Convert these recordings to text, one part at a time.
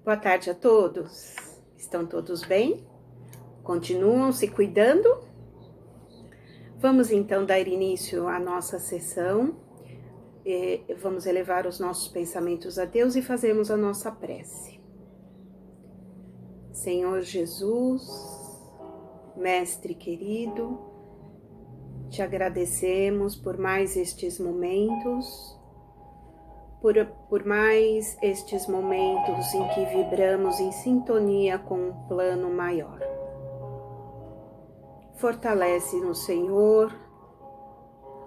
Boa tarde a todos. Estão todos bem? Continuam se cuidando? Vamos então dar início à nossa sessão. Vamos elevar os nossos pensamentos a Deus e fazermos a nossa prece. Senhor Jesus, Mestre querido, te agradecemos por mais estes momentos, por mais estes momentos em que vibramos em sintonia com um plano maior. Fortalece-nos, Senhor,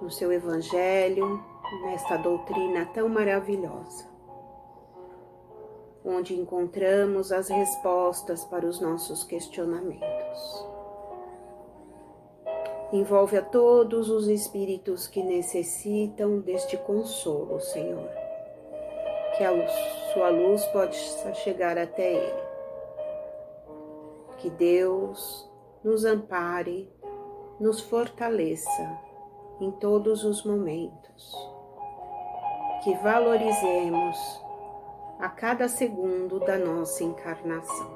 no seu Evangelho, nesta doutrina tão maravilhosa, onde encontramos as respostas para os nossos questionamentos. Envolve a todos os espíritos que necessitam deste consolo, Senhor, que a sua luz possa chegar até ele. Que Deus nos ampare, nos fortaleça em todos os momentos. Que valorizemos a cada segundo da nossa encarnação.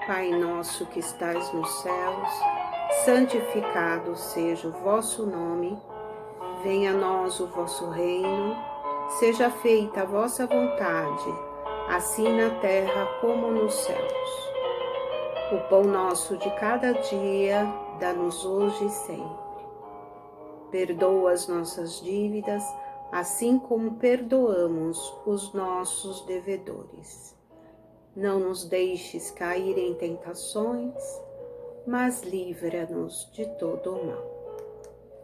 Pai nosso que estais nos céus, santificado seja o vosso nome, venha a nós o vosso reino, seja feita a vossa vontade, assim na terra como nos céus. O pão nosso de cada dia, dá-nos hoje e sempre. Perdoa as nossas dívidas, assim como perdoamos os nossos devedores. Não nos deixes cair em tentações, mas livra-nos de todo o mal.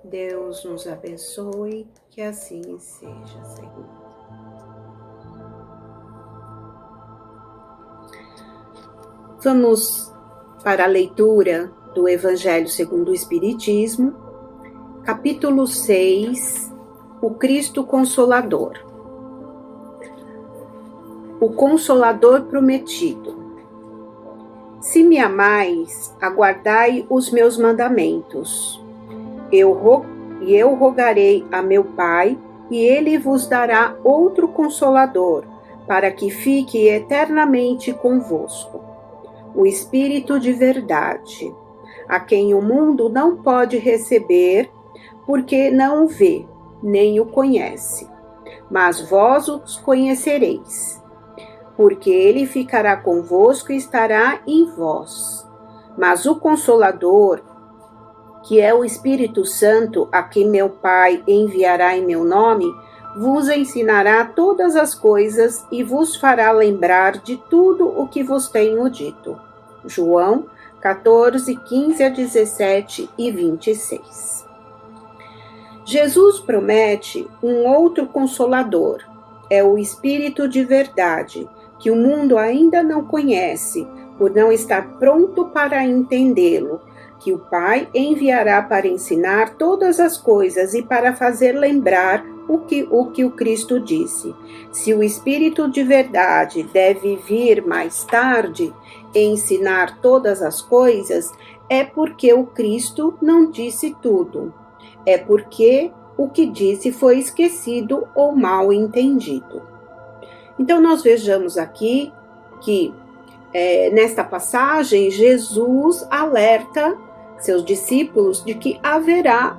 Deus nos abençoe, que assim seja, Senhor. Vamos para a leitura do Evangelho segundo o Espiritismo, capítulo 6, o Cristo Consolador. O Consolador Prometido. Se me amais, aguardai os meus mandamentos. Eu rogarei a meu Pai, e ele vos dará outro Consolador, para que fique eternamente convosco. O Espírito de verdade, a quem o mundo não pode receber, porque não o vê, nem o conhece. Mas vós os conhecereis, porque ele ficará convosco e estará em vós. Mas o Consolador, que é o Espírito Santo, a quem meu Pai enviará em meu nome, vos ensinará todas as coisas e vos fará lembrar de tudo o que vos tenho dito. João 14, 15 a 17 e 26. Jesus promete um outro Consolador, é o Espírito de verdade, que o mundo ainda não conhece, por não estar pronto para entendê-lo, que o Pai enviará para ensinar todas as coisas e para fazer lembrar o que o Cristo disse. Se o Espírito de verdade deve vir mais tarde e ensinar todas as coisas, é porque o Cristo não disse tudo. É porque o que disse foi esquecido ou mal entendido. Então, nós vejamos aqui que, nesta passagem, Jesus alerta seus discípulos de que haverá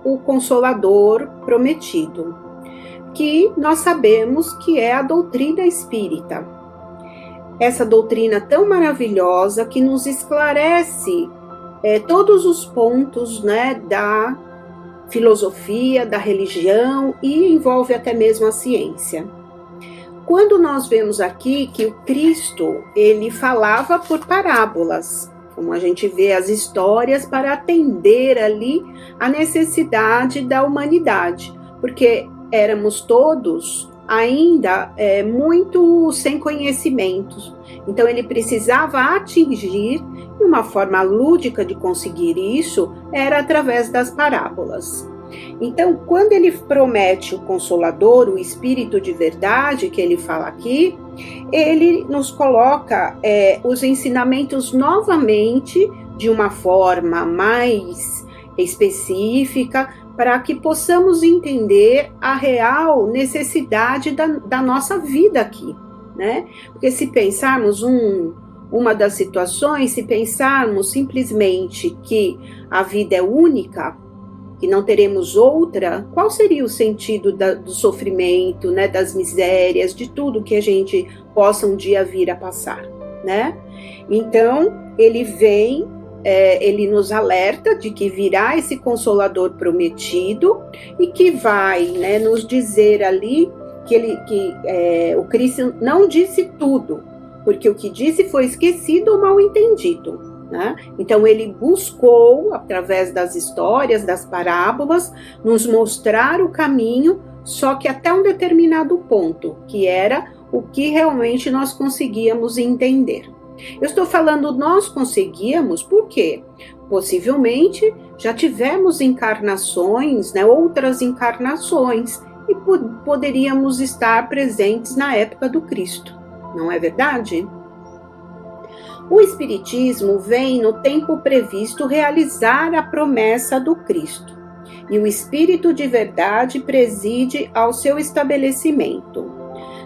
o Consolador prometido, que nós sabemos que é a doutrina espírita. Essa doutrina tão maravilhosa que nos esclarece todos os pontos, né, da filosofia, da religião e envolve até mesmo a ciência. Quando nós vemos aqui que o Cristo, ele falava por parábolas, como a gente vê as histórias para atender ali a necessidade da humanidade, porque éramos todos ainda muito sem conhecimentos. Então ele precisava atingir, e uma forma lúdica de conseguir isso era através das parábolas. Então, quando ele promete o Consolador, o Espírito de verdade, que ele fala aqui, ele nos coloca os ensinamentos novamente de uma forma mais específica, para que possamos entender a real necessidade da nossa vida aqui. né? Porque se pensarmos uma das situações, se pensarmos simplesmente que a vida é única, que não teremos outra, qual seria o sentido do sofrimento, né, das misérias, de tudo que a gente possa um dia vir a passar, né? Então, ele vem, ele nos alerta de que virá esse Consolador prometido e que vai, né, nos dizer ali que o Cristo não disse tudo, porque o que disse foi esquecido ou mal entendido. Né? Então ele buscou, através das histórias, das parábolas, nos mostrar o caminho, só que até um determinado ponto, que era o que realmente nós conseguíamos entender. Eu estou falando nós conseguíamos, por quê? Possivelmente já tivemos encarnações, né, outras encarnações, e poderíamos estar presentes na época do Cristo, não é verdade? O Espiritismo vem no tempo previsto realizar a promessa do Cristo, e o Espírito de verdade preside ao seu estabelecimento.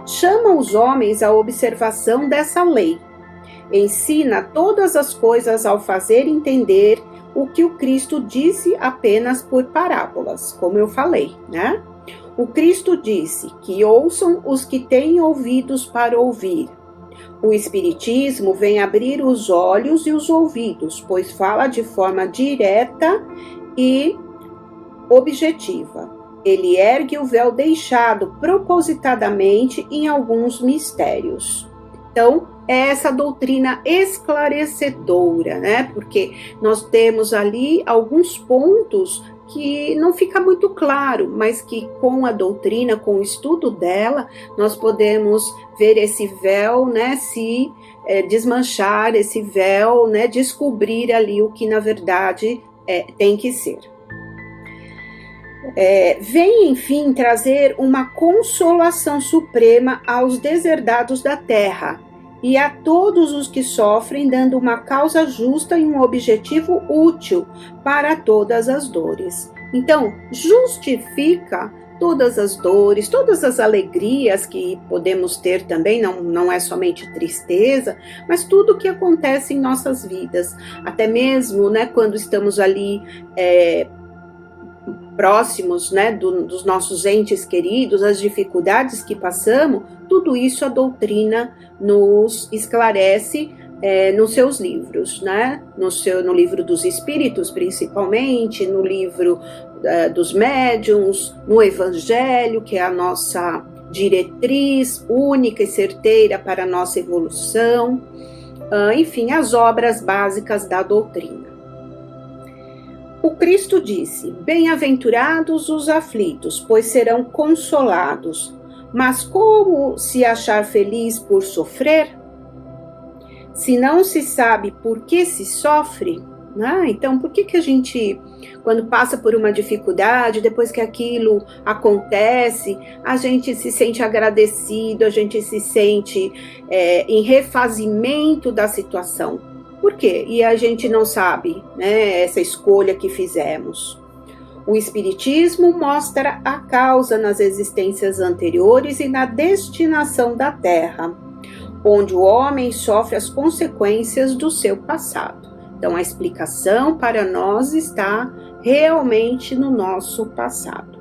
Chama os homens à observação dessa lei. Ensina todas as coisas ao fazer entender o que o Cristo disse apenas por parábolas, como eu falei, né? O Cristo disse que ouçam os que têm ouvidos para ouvir. O Espiritismo vem abrir os olhos e os ouvidos, pois fala de forma direta e objetiva. Ele ergue o véu deixado propositadamente em alguns mistérios. Então, é essa doutrina esclarecedora, né? Porque nós temos ali alguns pontos que não fica muito claro, mas que com a doutrina, com o estudo dela, nós podemos ver esse véu, né, se desmanchar, esse véu, né, descobrir ali o que na verdade tem que ser. Vem, enfim, trazer uma consolação suprema aos deserdados da terra e a todos os que sofrem, dando uma causa justa e um objetivo útil para todas as dores. Então, justifica todas as dores, todas as alegrias que podemos ter também, não é somente tristeza, mas tudo o que acontece em nossas vidas, até mesmo, né, quando estamos ali próximos, né, dos nossos entes queridos, as dificuldades que passamos, tudo isso a doutrina nos esclarece nos seus livros, né? No livro dos Espíritos, principalmente, no livro dos Médiuns, no Evangelho, que é a nossa diretriz única e certeira para a nossa evolução, enfim, as obras básicas da doutrina. O Cristo disse: bem-aventurados os aflitos, pois serão consolados. Mas como se achar feliz por sofrer? Se não se sabe por que se sofre, né? Então, por que a gente, quando passa por uma dificuldade, depois que aquilo acontece, a gente se sente agradecido, a gente se sente em refazimento da situação? Por quê? E a gente não sabe, né, essa escolha que fizemos. O Espiritismo mostra a causa nas existências anteriores e na destinação da Terra, onde o homem sofre as consequências do seu passado. Então, a explicação para nós está realmente no nosso passado.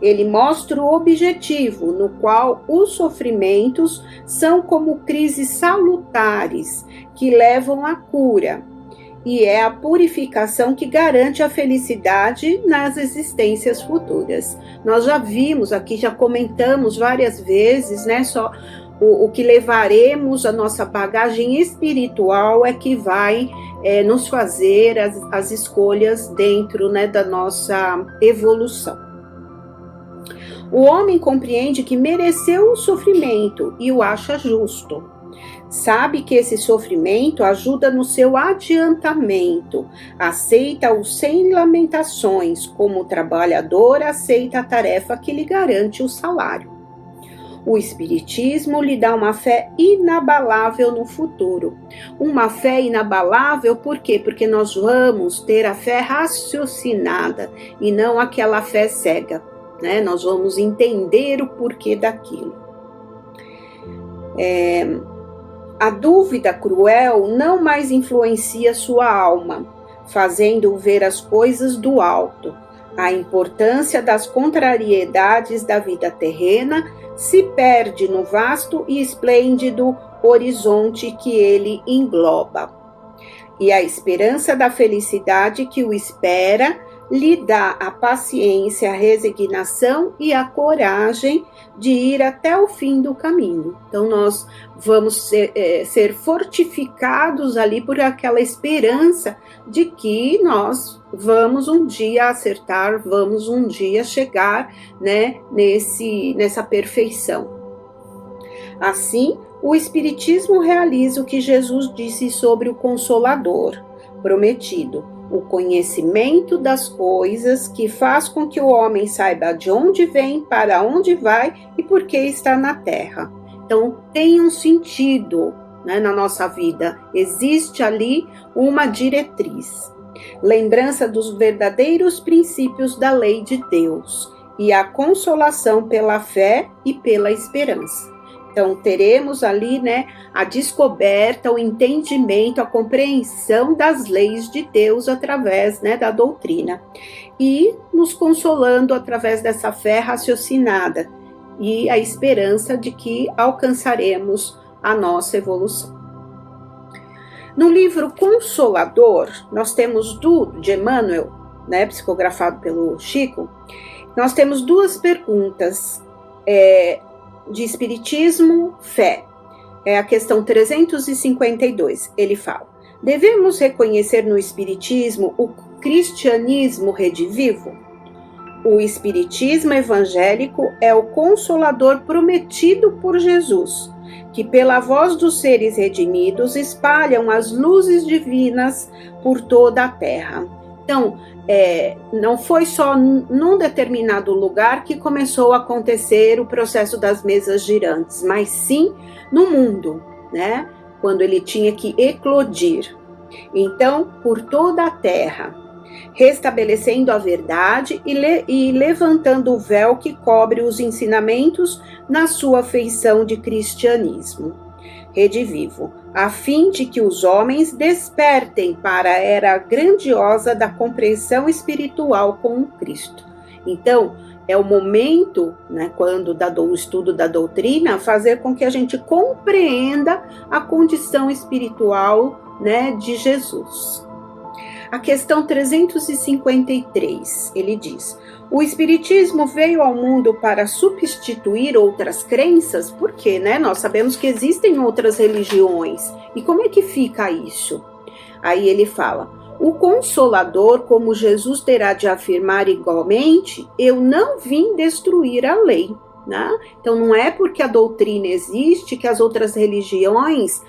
Ele mostra o objetivo, no qual os sofrimentos são como crises salutares que levam à cura, e é a purificação que garante a felicidade nas existências futuras. Nós já vimos aqui, já comentamos várias vezes, né? Só o que levaremos a nossa bagagem espiritual é que vai nos fazer as escolhas dentro, né, da nossa evolução. O homem compreende que mereceu o sofrimento e o acha justo. Sabe que esse sofrimento ajuda no seu adiantamento, aceita-o sem lamentações, como o trabalhador aceita a tarefa que lhe garante o salário. O Espiritismo lhe dá uma fé inabalável no futuro. Uma fé inabalável por quê? Porque nós vamos ter a fé raciocinada e não aquela fé cega, né? Nós vamos entender o porquê daquilo. A dúvida cruel não mais influencia sua alma, fazendo-o ver as coisas do alto. A importância das contrariedades da vida terrena se perde no vasto e esplêndido horizonte que ele engloba. E a esperança da felicidade que o espera lhe dá a paciência, a resignação e a coragem de ir até o fim do caminho. Então, nós vamos ser fortificados ali por aquela esperança de que nós vamos um dia acertar, vamos um dia chegar, né, nessa perfeição. Assim, o Espiritismo realiza o que Jesus disse sobre o Consolador prometido, o conhecimento das coisas que faz com que o homem saiba de onde vem, para onde vai e por que está na Terra. Então, tem um sentido, né, na nossa vida. Existe ali uma diretriz. Lembrança dos verdadeiros princípios da lei de Deus e a consolação pela fé e pela esperança. Então, teremos ali, né, a descoberta, o entendimento, a compreensão das leis de Deus através, né, da doutrina. E nos consolando através dessa fé raciocinada e a esperança de que alcançaremos a nossa evolução. No livro Consolador, nós temos de Emmanuel, né, psicografado pelo Chico, nós temos duas perguntas de Espiritismo, fé. É a questão 352. Ele fala: devemos reconhecer no Espiritismo o cristianismo redivivo? O Espiritismo evangélico é o consolador prometido por Jesus, que pela voz dos seres redimidos espalham as luzes divinas por toda a terra. Então, não foi só num determinado lugar que começou a acontecer o processo das mesas girantes, mas sim no mundo, né? Quando ele tinha que eclodir. Então, por toda a terra, restabelecendo a verdade e levantando o véu que cobre os ensinamentos na sua feição de cristianismo redivivo, a fim de que os homens despertem para a era grandiosa da compreensão espiritual com o Cristo. Então, é o momento, né, quando do estudo da doutrina, fazer com que a gente compreenda a condição espiritual, né, de Jesus. A questão 353, ele diz: o Espiritismo veio ao mundo para substituir outras crenças? Por quê, né? Nós sabemos que existem outras religiões. E como é que fica isso? Aí ele fala: o Consolador, como Jesus terá de afirmar igualmente, eu não vim destruir a lei. Né? Então, não é porque a doutrina existe que as outras religiões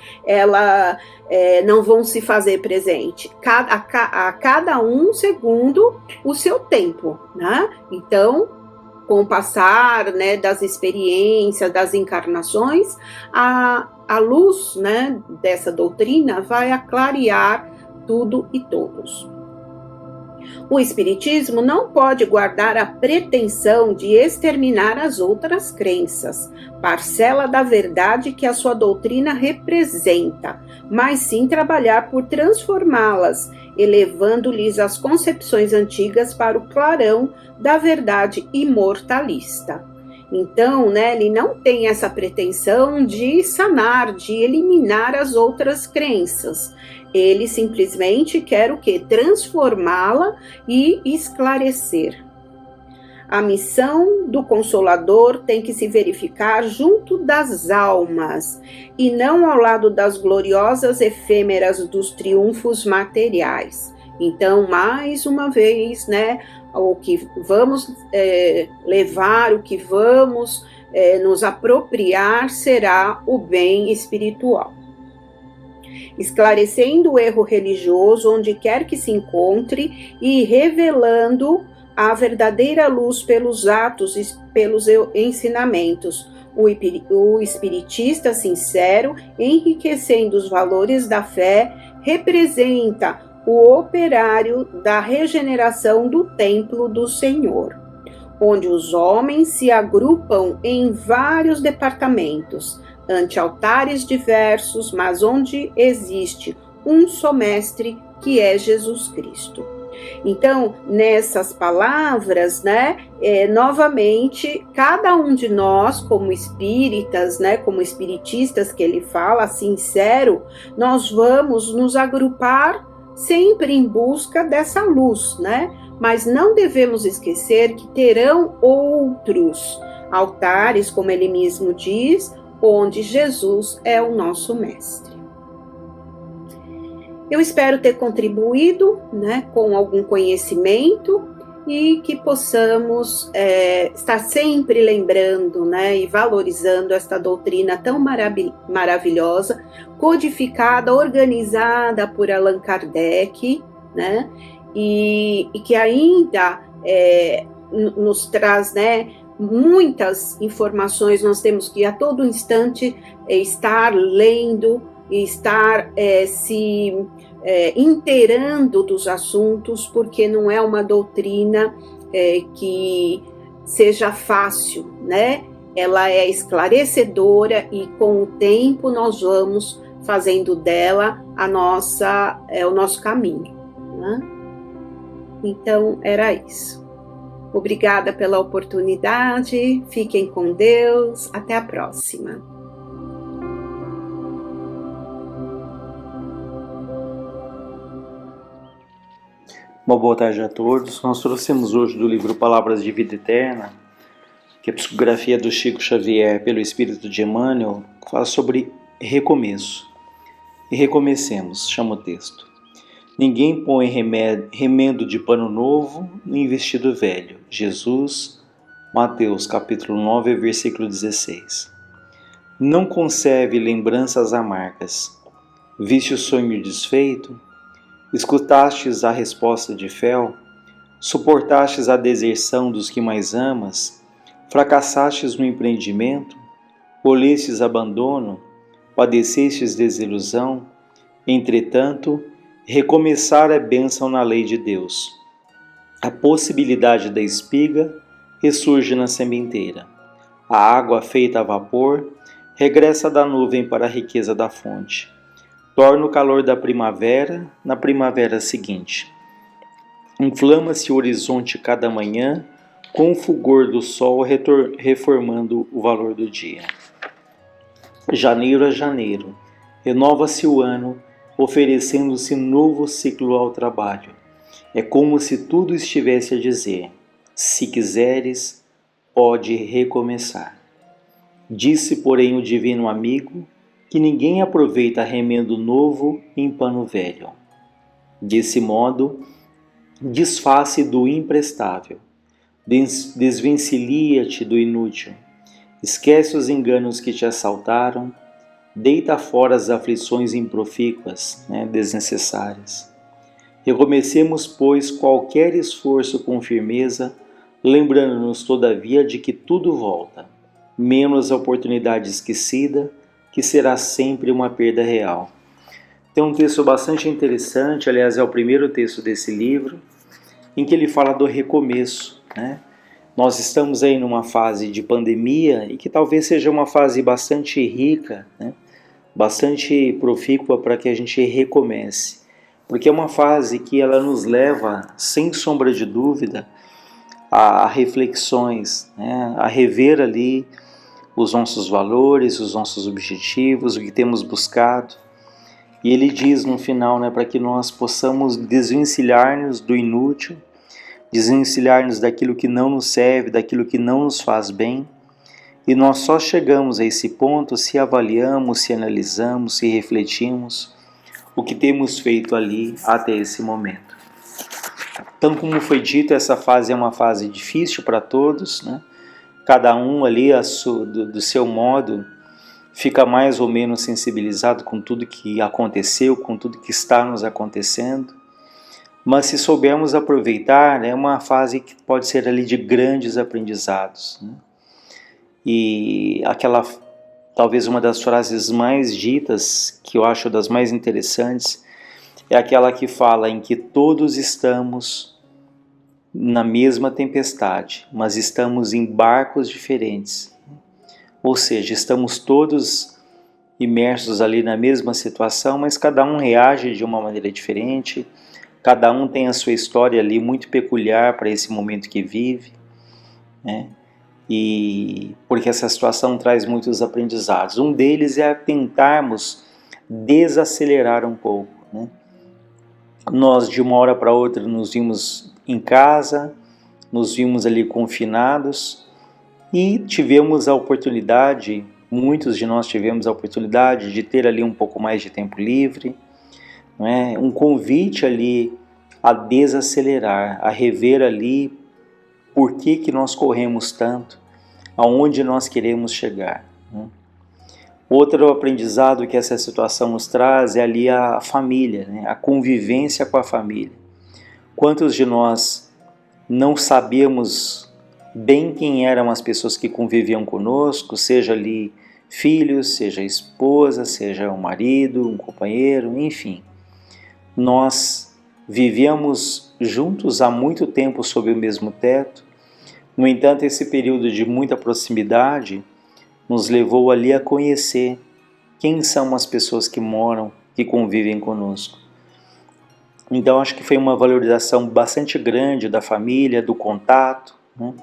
não vão se fazer presente. A cada um segundo o seu tempo. Né? Então, com o passar, né, das experiências, das encarnações, a luz, né, dessa doutrina vai clarear tudo e todos. O Espiritismo não pode guardar a pretensão de exterminar as outras crenças, parcela da verdade que a sua doutrina representa, mas sim trabalhar por transformá-las, elevando-lhes as concepções antigas para o clarão da verdade imortalista. Então, né, ele não tem essa pretensão de sanar, de eliminar as outras crenças. Ele simplesmente quer o quê? Transformá-la e esclarecer. A missão do Consolador tem que se verificar junto das almas e não ao lado das gloriosas efêmeras dos triunfos materiais. Então, mais uma vez, né, o que vamos levar, o que vamos nos apropriar será o bem espiritual. Esclarecendo o erro religioso onde quer que se encontre e revelando a verdadeira luz pelos atos e pelos ensinamentos. O espiritista sincero, enriquecendo os valores da fé, representa o operário da regeneração do templo do Senhor, onde os homens se agrupam em vários departamentos, ante altares diversos, mas onde existe um só mestre, que é Jesus Cristo. Então, nessas palavras, novamente, cada um de nós, como espíritas, como espiritistas que ele fala, sincero, nós vamos nos agrupar sempre em busca dessa luz, Mas não devemos esquecer que terão outros altares, como ele mesmo diz, onde Jesus é o nosso mestre. Eu espero ter contribuído com algum conhecimento e que possamos estar sempre lembrando e valorizando esta doutrina tão maravilhosa, codificada, organizada por Allan Kardec, e que ainda nos traz muitas informações. Nós temos que a todo instante estar lendo e estar se inteirando dos assuntos, porque não é uma doutrina que seja fácil, Ela é esclarecedora e com o tempo nós vamos fazendo dela o nosso caminho, Então, era isso. Obrigada pela oportunidade, fiquem com Deus, até a próxima. Uma boa tarde a todos. Nós trouxemos hoje do livro Palavras de Vida Eterna, que é a psicografia do Chico Xavier pelo Espírito de Emmanuel, que fala sobre recomeço. E recomecemos, chama o texto. Ninguém põe remendo de pano novo em vestido velho. Jesus, Mateus capítulo 9, versículo 16. Não conserve lembranças amargas. Viste o sonho desfeito? Escutastes a resposta de fel? Suportastes a deserção dos que mais amas? Fracassastes no empreendimento? Colhestes abandono? Padecestes desilusão? Entretanto, recomeçar é bênção na lei de Deus. A possibilidade da espiga ressurge na sementeira. A água feita a vapor regressa da nuvem para a riqueza da fonte. Torna o calor da primavera na primavera seguinte. Inflama-se o horizonte cada manhã, com o fulgor do sol reformando o valor do dia. Janeiro a janeiro, renova-se o ano, oferecendo-se novo ciclo ao trabalho. É como se tudo estivesse a dizer: se quiseres, pode recomeçar. Disse, porém, o divino amigo que ninguém aproveita remendo novo em pano velho. Desse modo, desface do imprestável, desvencilha-te do inútil, esquece os enganos que te assaltaram, deita fora as aflições improfícuas, desnecessárias. Recomecemos, pois, qualquer esforço com firmeza, lembrando-nos, todavia, de que tudo volta, menos a oportunidade esquecida, que será sempre uma perda real. Tem um texto bastante interessante, aliás, é o primeiro texto desse livro, em que ele fala do recomeço, Nós estamos aí numa fase de pandemia e que talvez seja uma fase bastante rica, bastante profícua para que a gente recomece, porque é uma fase que ela nos leva, sem sombra de dúvida, a reflexões, a rever ali os nossos valores, os nossos objetivos, o que temos buscado. E ele diz no final, para que nós possamos desvencilhar-nos do inútil, desvencilhar-nos daquilo que não nos serve, daquilo que não nos faz bem. E nós só chegamos a esse ponto se avaliamos, se analisamos, se refletimos o que temos feito ali até esse momento. Então, como foi dito, essa fase é uma fase difícil para todos, Cada um ali do seu modo fica mais ou menos sensibilizado com tudo que aconteceu, com tudo que está nos acontecendo. Mas se soubermos aproveitar, é uma fase que pode ser ali de grandes aprendizados. E aquela, talvez uma das frases mais ditas, que eu acho das mais interessantes, é aquela que fala em que todos estamos na mesma tempestade, mas estamos em barcos diferentes. Ou seja, estamos todos imersos ali na mesma situação, mas cada um reage de uma maneira diferente, cada um tem a sua história ali muito peculiar para esse momento que vive, né? E porque essa situação traz muitos aprendizados. Um deles é tentarmos desacelerar um pouco, né? Nós de uma hora para outra nos vimos em casa, nos vimos ali confinados e tivemos a oportunidade, muitos de nós tivemos a oportunidade de ter ali um pouco mais de tempo livre, não é? Um convite ali a desacelerar, a rever ali por que nós corremos tanto, aonde nós queremos chegar, né? Outro aprendizado que essa situação nos traz é ali a família, né? A convivência com a família. Quantos de nós não sabíamos bem quem eram as pessoas que conviviam conosco, seja ali filhos, seja esposa, seja um marido, um companheiro, enfim. Nós vivíamos juntos há muito tempo sob o mesmo teto. No entanto, esse período de muita proximidade nos levou ali a conhecer quem são as pessoas que moram, que convivem conosco. Então acho que foi uma valorização bastante grande da família, do contato, né?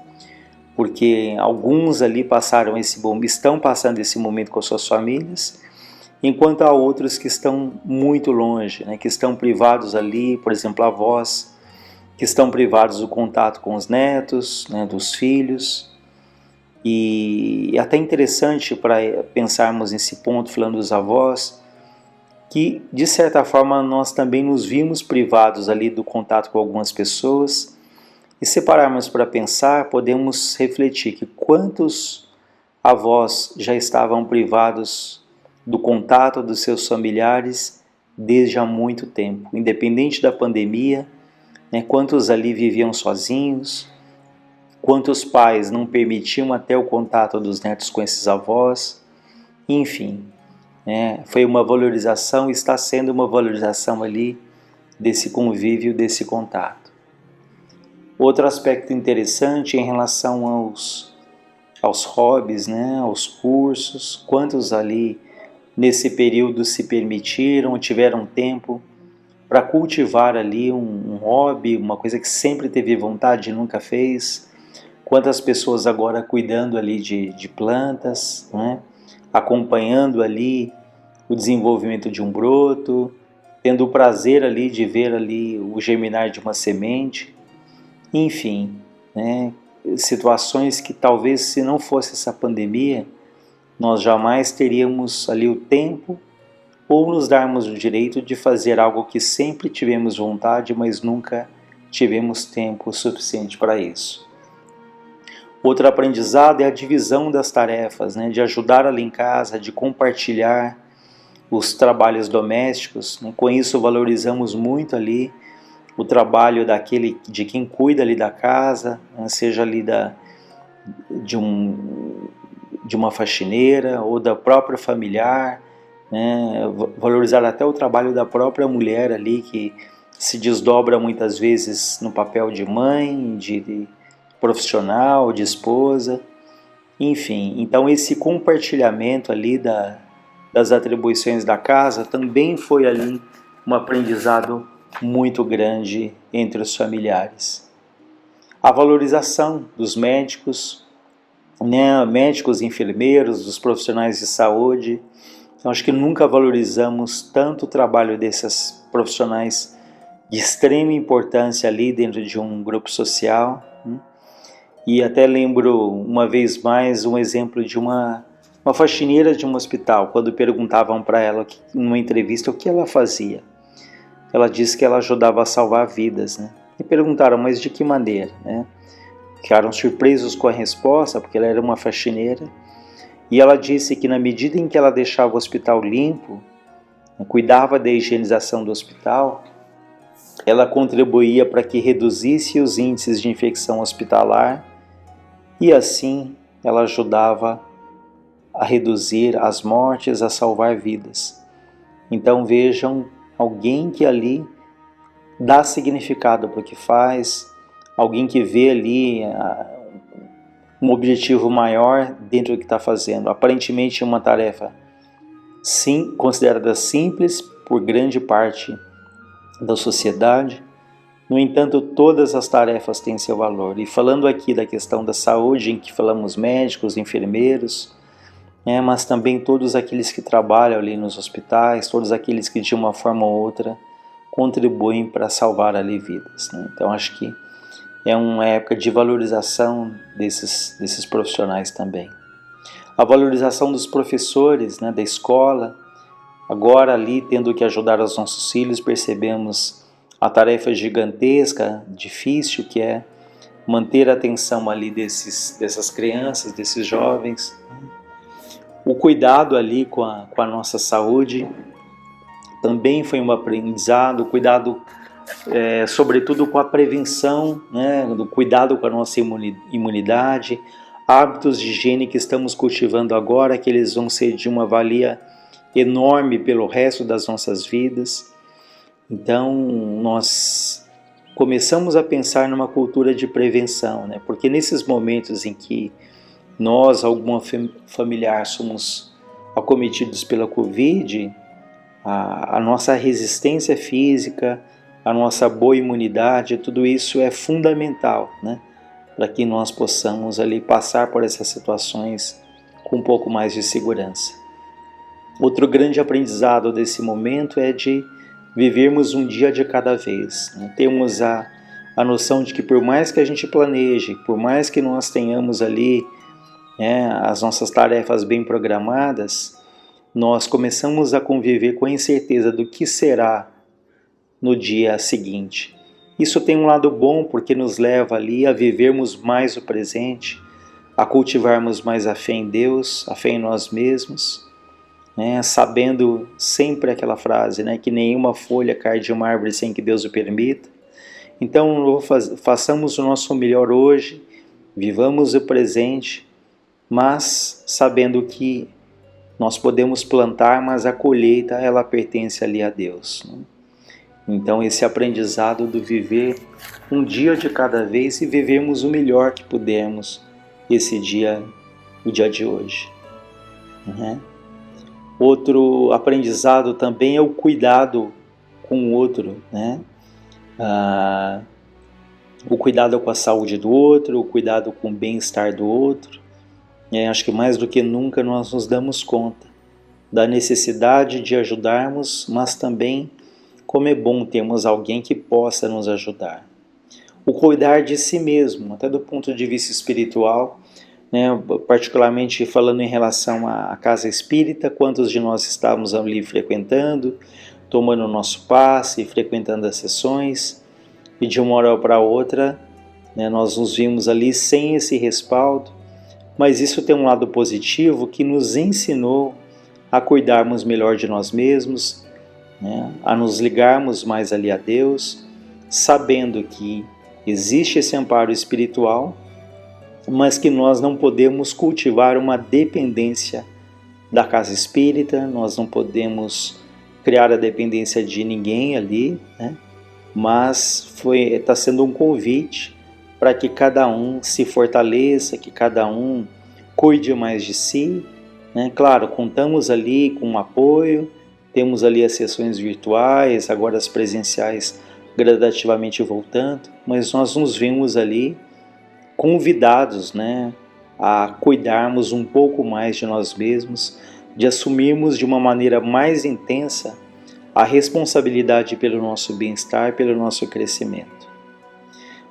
Porque alguns ali estão passando esse momento com suas famílias, enquanto há outros que estão muito longe, né? Que estão privados ali, por exemplo, avós, que estão privados do contato com os netos, né? Dos filhos. E é até interessante para pensarmos nesse ponto, falando dos avós, que de certa forma nós também nos vimos privados ali do contato com algumas pessoas, e se pararmos para pensar, podemos refletir que quantos avós já estavam privados do contato dos seus familiares desde há muito tempo, independente da pandemia, né? Quantos ali viviam sozinhos, quantos pais não permitiam até o contato dos netos com esses avós, enfim, né? Foi uma valorização, está sendo uma valorização ali desse convívio, desse contato. Outro aspecto interessante em relação aos hobbies, né? Aos cursos, quantos ali nesse período se permitiram, tiveram tempo para cultivar ali um hobby, uma coisa que sempre teve vontade e nunca fez. Quantas pessoas agora cuidando ali de plantas, né? Acompanhando ali o desenvolvimento de um broto, tendo o prazer ali de ver ali o germinar de uma semente, enfim, né? Situações que talvez se não fosse essa pandemia, nós jamais teríamos ali o tempo ou nos darmos o direito de fazer algo que sempre tivemos vontade, mas nunca tivemos tempo suficiente para isso. Outro aprendizado é a divisão das tarefas, né? De ajudar ali em casa, de compartilhar os trabalhos domésticos, né? Com isso valorizamos muito ali o trabalho de quem cuida ali da casa, né? Seja ali de uma faxineira ou da própria familiar, né? Valorizar até o trabalho da própria mulher ali, que se desdobra muitas vezes no papel de mãe, de profissional, de esposa, enfim. Então esse compartilhamento ali das atribuições da casa também foi ali um aprendizado muito grande entre os familiares. A valorização dos médicos, né? Médicos, enfermeiros, dos profissionais de saúde. Então, acho que nunca valorizamos tanto o trabalho desses profissionais de extrema importância ali dentro de um grupo social, né? E até lembro uma vez mais um exemplo de uma faxineira de um hospital, quando perguntavam para ela numa entrevista o que ela fazia. Ela disse que ela ajudava a salvar vidas, né? E perguntaram, mas de que maneira, né? Ficaram surpresos com a resposta, porque ela era uma faxineira. E ela disse que na medida em que ela deixava o hospital limpo, cuidava da higienização do hospital, ela contribuía para que reduzisse os índices de infecção hospitalar e assim ela ajudava a reduzir as mortes, a salvar vidas. Então vejam, alguém que ali dá significado para o que faz, alguém que vê ali um objetivo maior dentro do que está fazendo. Aparentemente uma tarefa sim, consideradas simples por grande parte da sociedade. No entanto, todas as tarefas têm seu valor. E falando aqui da questão da saúde, em que falamos médicos, enfermeiros, mas também todos aqueles que trabalham ali nos hospitais, todos aqueles que de uma forma ou outra contribuem para salvar ali vidas. Então acho que é uma época de valorização desses profissionais também. A valorização dos professores, da escola. Agora ali, tendo que ajudar os nossos filhos, percebemos a tarefa gigantesca, difícil que é manter a atenção ali dessas crianças, desses jovens. O cuidado ali com a nossa saúde também foi um aprendizado, o cuidado sobretudo com a prevenção, do cuidado com a nossa imunidade, hábitos de higiene que estamos cultivando agora, que eles vão ser de uma valia enorme pelo resto das nossas vidas. Então nós começamos a pensar numa cultura de prevenção, porque nesses momentos em que nós, algum familiar, somos acometidos pela Covid, a nossa resistência física, a nossa boa imunidade, tudo isso é fundamental, para que nós possamos ali passar por essas situações com um pouco mais de segurança. Outro grande aprendizado desse momento é de vivermos um dia de cada vez. Temos a noção de que por mais que a gente planeje, por mais que nós tenhamos ali as nossas tarefas bem programadas, nós começamos a conviver com a incerteza do que será no dia seguinte. Isso tem um lado bom porque nos leva ali a vivermos mais o presente, a cultivarmos mais a fé em Deus, a fé em nós mesmos, sabendo sempre aquela frase, que nenhuma folha cai de uma árvore sem que Deus o permita. Então façamos o nosso melhor hoje, vivamos o presente, mas sabendo que nós podemos plantar, mas a colheita ela pertence ali a Deus. Então esse aprendizado do viver um dia de cada vez e vivermos o melhor que pudermos esse dia, o dia de hoje. Outro aprendizado também é o cuidado com o outro, o cuidado com a saúde do outro, o cuidado com o bem-estar do outro. Acho que mais do que nunca nós nos damos conta da necessidade de ajudarmos, mas também como é bom termos alguém que possa nos ajudar. O cuidar de si mesmo, até do ponto de vista espiritual, particularmente falando em relação à casa espírita, quantos de nós estávamos ali frequentando, tomando o nosso passe, frequentando as sessões, e de uma hora para outra, nós nos vimos ali sem esse respaldo, mas isso tem um lado positivo que nos ensinou a cuidarmos melhor de nós mesmos, a nos ligarmos mais ali a Deus, sabendo que existe esse amparo espiritual, mas que nós não podemos cultivar uma dependência da casa espírita, nós não podemos criar a dependência de ninguém ali, mas está sendo um convite para que cada um se fortaleça, que cada um cuide mais de si. Claro, contamos ali com um apoio, temos ali as sessões virtuais, agora as presenciais gradativamente voltando, mas nós nos vimos ali convidados a cuidarmos um pouco mais de nós mesmos, de assumirmos de uma maneira mais intensa a responsabilidade pelo nosso bem-estar, pelo nosso crescimento.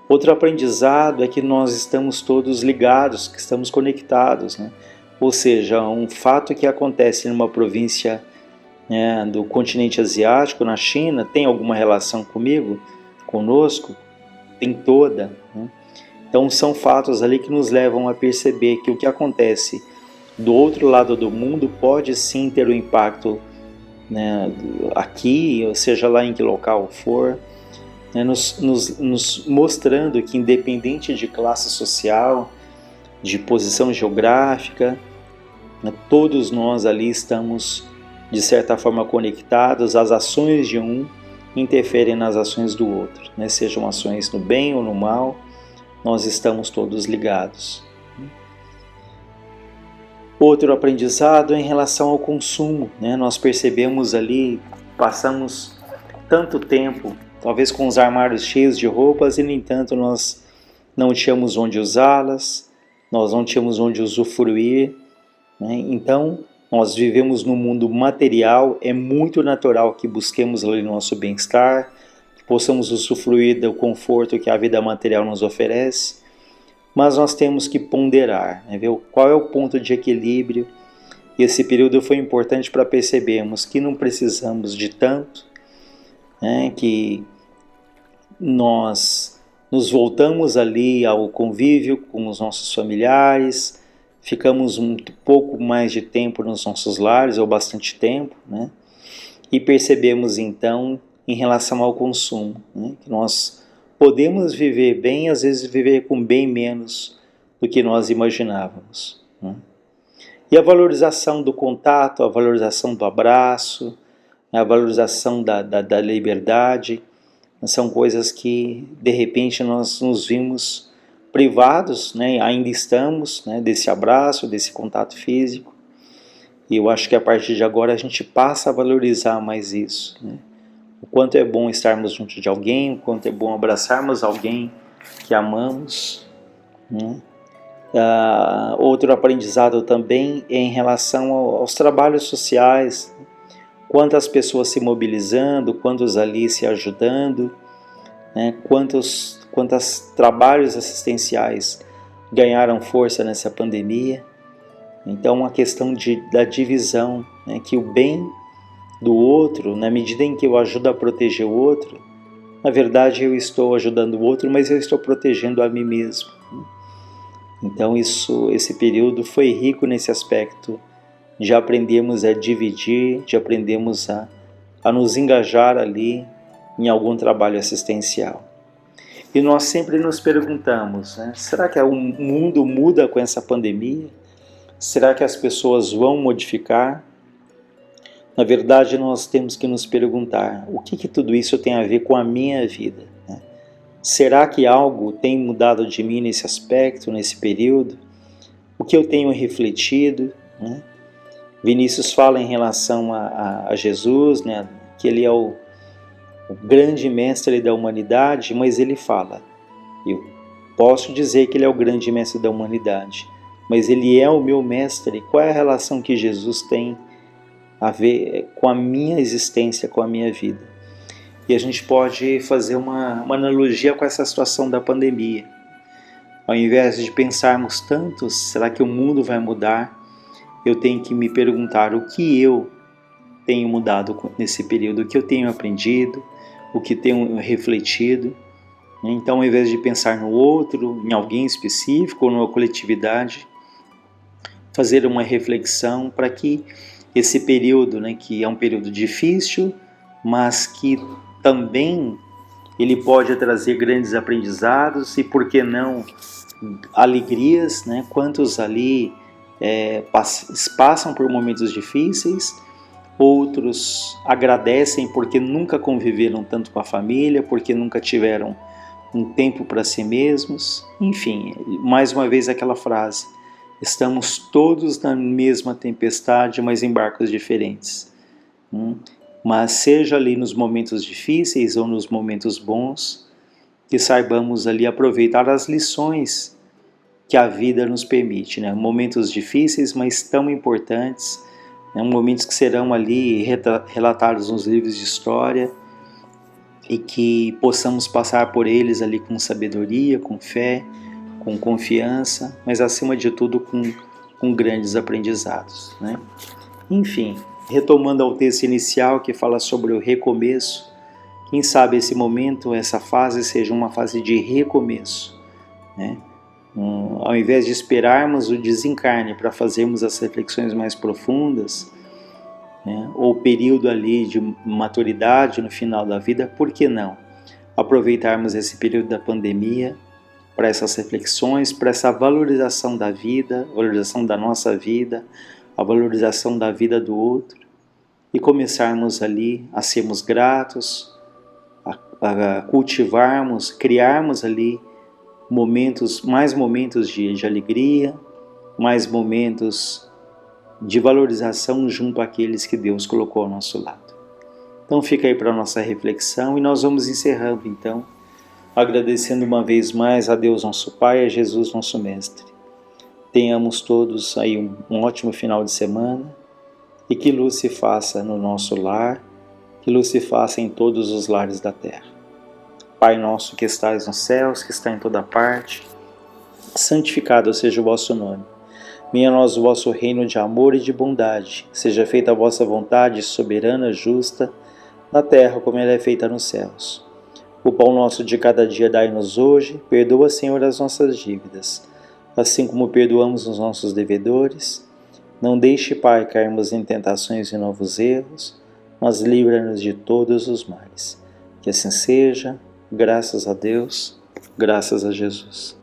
Outro aprendizado é que nós estamos todos ligados, que estamos conectados, Ou seja, um fato que acontece numa província do continente asiático, na China, tem alguma relação conosco? Tem toda. Então são fatos ali que nos levam a perceber que o que acontece do outro lado do mundo pode sim ter um impacto aqui, ou seja lá em que local for, nos mostrando que independente de classe social, de posição geográfica, todos nós ali estamos de certa forma conectados, as ações de um interferem nas ações do outro, sejam ações no bem ou no mal, nós estamos todos ligados. Outro aprendizado é em relação ao consumo, né? Nós percebemos ali, passamos tanto tempo, talvez com os armários cheios de roupas, e no entanto nós não tínhamos onde usá-las, nós não tínhamos onde usufruir, né? Então, nós vivemos num mundo material, é muito natural que busquemos ali nosso bem-estar, que possamos usufruir do conforto que a vida material nos oferece, mas nós temos que ponderar, né? Ver qual é o ponto de equilíbrio. E esse período foi importante para percebermos que não precisamos de tanto, né? Que nós nos voltamos ali ao convívio com os nossos familiares, ficamos um pouco mais de tempo nos nossos lares, ou bastante tempo, né? E percebemos então, em relação ao consumo, né? Que nós podemos viver bem, às vezes viver com bem menos do que nós imaginávamos, né? E a valorização do contato, a valorização do abraço, a valorização da liberdade, são coisas que de repente nós nos vimos privados, né? Ainda estamos, né? Desse abraço, desse contato físico, e eu acho que a partir de agora a gente passa a valorizar mais isso, né? O quanto é bom estarmos junto de alguém, o quanto é bom abraçarmos alguém que amamos, né? Outro aprendizado também é em relação aos trabalhos sociais, quantas pessoas se mobilizando, quantos ali se ajudando, né? Quantos trabalhos assistenciais ganharam força nessa pandemia. Então, a questão da divisão, né? Que o bem do outro, na medida em que eu ajudo a proteger o outro, na verdade eu estou ajudando o outro, mas eu estou protegendo a mim mesmo. Então esse período foi rico nesse aspecto, de aprendermos a dividir, de aprendermos a nos engajar ali em algum trabalho assistencial. E nós sempre nos perguntamos, né? Será que o mundo muda com essa pandemia? Será que as pessoas vão modificar? Na verdade, nós temos que nos perguntar, o que tudo isso tem a ver com a minha vida, né? Será que algo tem mudado de mim nesse aspecto, nesse período? O que eu tenho refletido, né? Vinícius fala em relação a Jesus, né? Que ele é o grande mestre da humanidade, mas ele fala, eu posso dizer que ele é o grande mestre da humanidade, mas ele é o meu mestre. Qual é a relação que Jesus tem a ver com a minha existência, com a minha vida? E a gente pode fazer uma analogia com essa situação da pandemia. Ao invés de pensarmos tanto, será que o mundo vai mudar? Eu tenho que me perguntar o que eu tenho mudado nesse período, o que eu tenho aprendido, o que tenho refletido. Então, ao invés de pensar no outro, em alguém específico ou numa coletividade, fazer uma reflexão para que esse período, né, que é um período difícil, mas que também ele pode trazer grandes aprendizados e, por que não, alegrias, né? Quantos ali passam por momentos difíceis, outros agradecem porque nunca conviveram tanto com a família, porque nunca tiveram um tempo para si mesmos. Enfim, mais uma vez aquela frase, estamos todos na mesma tempestade, mas em barcos diferentes. Mas seja ali nos momentos difíceis ou nos momentos bons, que saibamos ali aproveitar as lições que a vida nos permite, né? Momentos difíceis, mas tão importantes, né? Momentos que serão ali relatados nos livros de história, e que possamos passar por eles ali com sabedoria, com fé, com confiança, mas acima de tudo com grandes aprendizados, né? Enfim, retomando ao texto inicial que fala sobre o recomeço, quem sabe esse momento, essa fase seja uma fase de recomeço, né? Ao invés de esperarmos o desencarne para fazermos as reflexões mais profundas, né, ou o período ali de maturidade no final da vida, por que não aproveitarmos esse período da pandemia para essas reflexões, para essa valorização da vida, valorização da nossa vida, a valorização da vida do outro, e começarmos ali a sermos gratos, a cultivarmos, criarmos ali mais momentos de alegria, mais momentos de valorização junto àqueles que Deus colocou ao nosso lado. Então fica aí para a nossa reflexão e nós vamos encerrando então, agradecendo uma vez mais a Deus nosso Pai e a Jesus nosso Mestre. Tenhamos todos aí um ótimo final de semana e que luz se faça no nosso lar, que luz se faça em todos os lares da terra. Pai nosso que estais nos céus, que está em toda parte, santificado seja o vosso nome. Venha a nós o vosso reino de amor e de bondade. Seja feita a vossa vontade soberana, justa, na terra como ela é feita nos céus. O pão nosso de cada dia dai-nos hoje. Perdoa, Senhor, as nossas dívidas, assim como perdoamos os nossos devedores. Não deixe, Pai, cairmos em tentações e novos erros, mas livra-nos de todos os males. Que assim seja, graças a Deus, graças a Jesus.